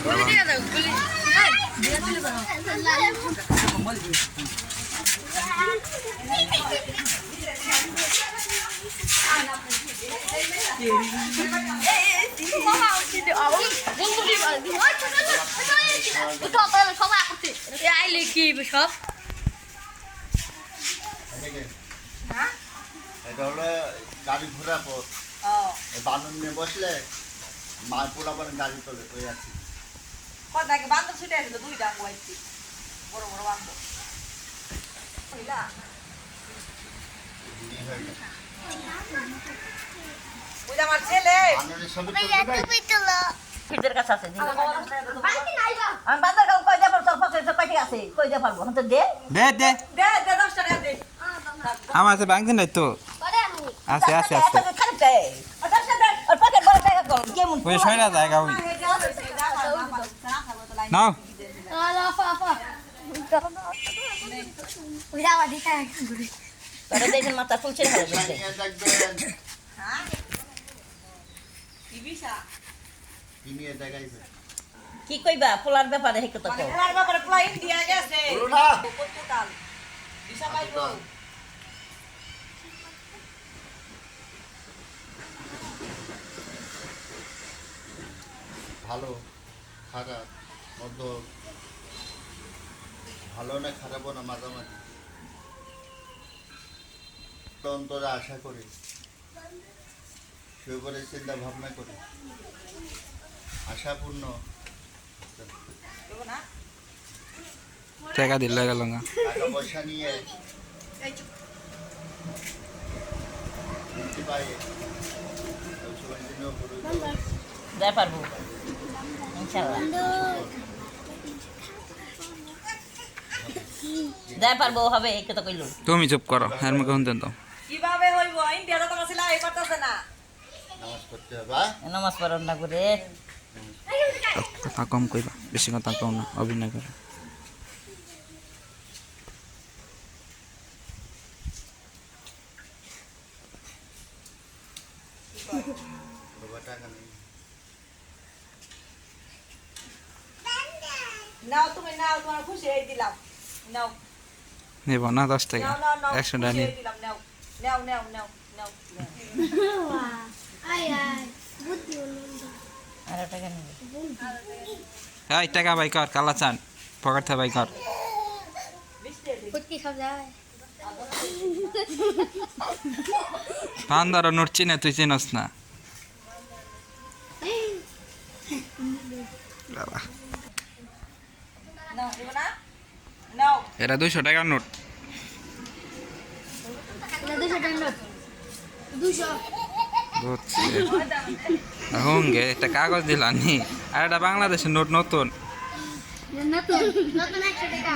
সব এটা হলো গাড়ি ঘোরা পথ বাঁধন নিয়ে বসলে মা পোড়া পরে গাড়ি চলে ওই আছি কথাকে বান্ধব ছুটে আসলো দুইটা আঙ্গুয়াইছি বড় বড় বান্ধব বুঝলা ওই আমার ছেলে বাঁধনের সবই করতে ভাই ফিটের কাছে আছে আমি বাজার কাউ কই দেব তোর পকেটে তো কয়টি আছে কই দে পারবো তো দে দে দে দে দে 10 টাকা দে আমার আছে ব্যাংক নাই তো আছে আছে আছে খালি দে আর পকেট বড় টাকা কর কেমন ওই ছয়টা জায়গা ওই নাও তোরা দেখেন মাথা ফুলছে না দেখবেন হ্যাঁ কি বিশা কি নিয়ে দেখাইছে কি কইবা পোলার ব্যাপারে হেক তো কও এর ব্যাপারে প্লাই দিয়া গেছে বলো না কতকাল বিশা পাইবো ভালো খারাপ মধ্য ভালো না খারাপও না মাঝামাঝি অন্তরে আশা করি সে করে চিন্তা ভাবনা করি আশাপূর্ণ দেবো না টাকা দিলে গেল না টাকা পয়সা নিয়ে মুক্তি পাই যাই পারবো ইনশাআল্লাহ যাই পারবো হবে হেক তো কইলো তুমি চুপ করো আর মুখে শুনতেন তো কিভাবে হইব ইন্ডিয়া তো তোমার ছেলে করতেছে না নামাজ পড়তে হবে নামাজ পড়ন না করে কথা কম কইবা বেশি কথা কম না অভিনয় করে বাবা টাকা নেই নাও তুমি নাও তোমার খুশি হয়ে দিলাম নাও নেব না 10 টাকা নাও নাও নাও 100 টাকা খুশি নিয়ে হয়ে দিলাম নাও নাও নাও নাও নাও আর টাকা নেবে এই টাকা বাই কর কালা চান পকেট থেকে বাই কর পান্দার নোট চিনে তুই চিনস না বাবা নাও দেবো না নাও এটা 200 টাকার নোট বুঝছি। এখন গে একটা কাগজ দিলানি আর এটা বাংলাদেশের নোট নতুন নতুন 100 টাকা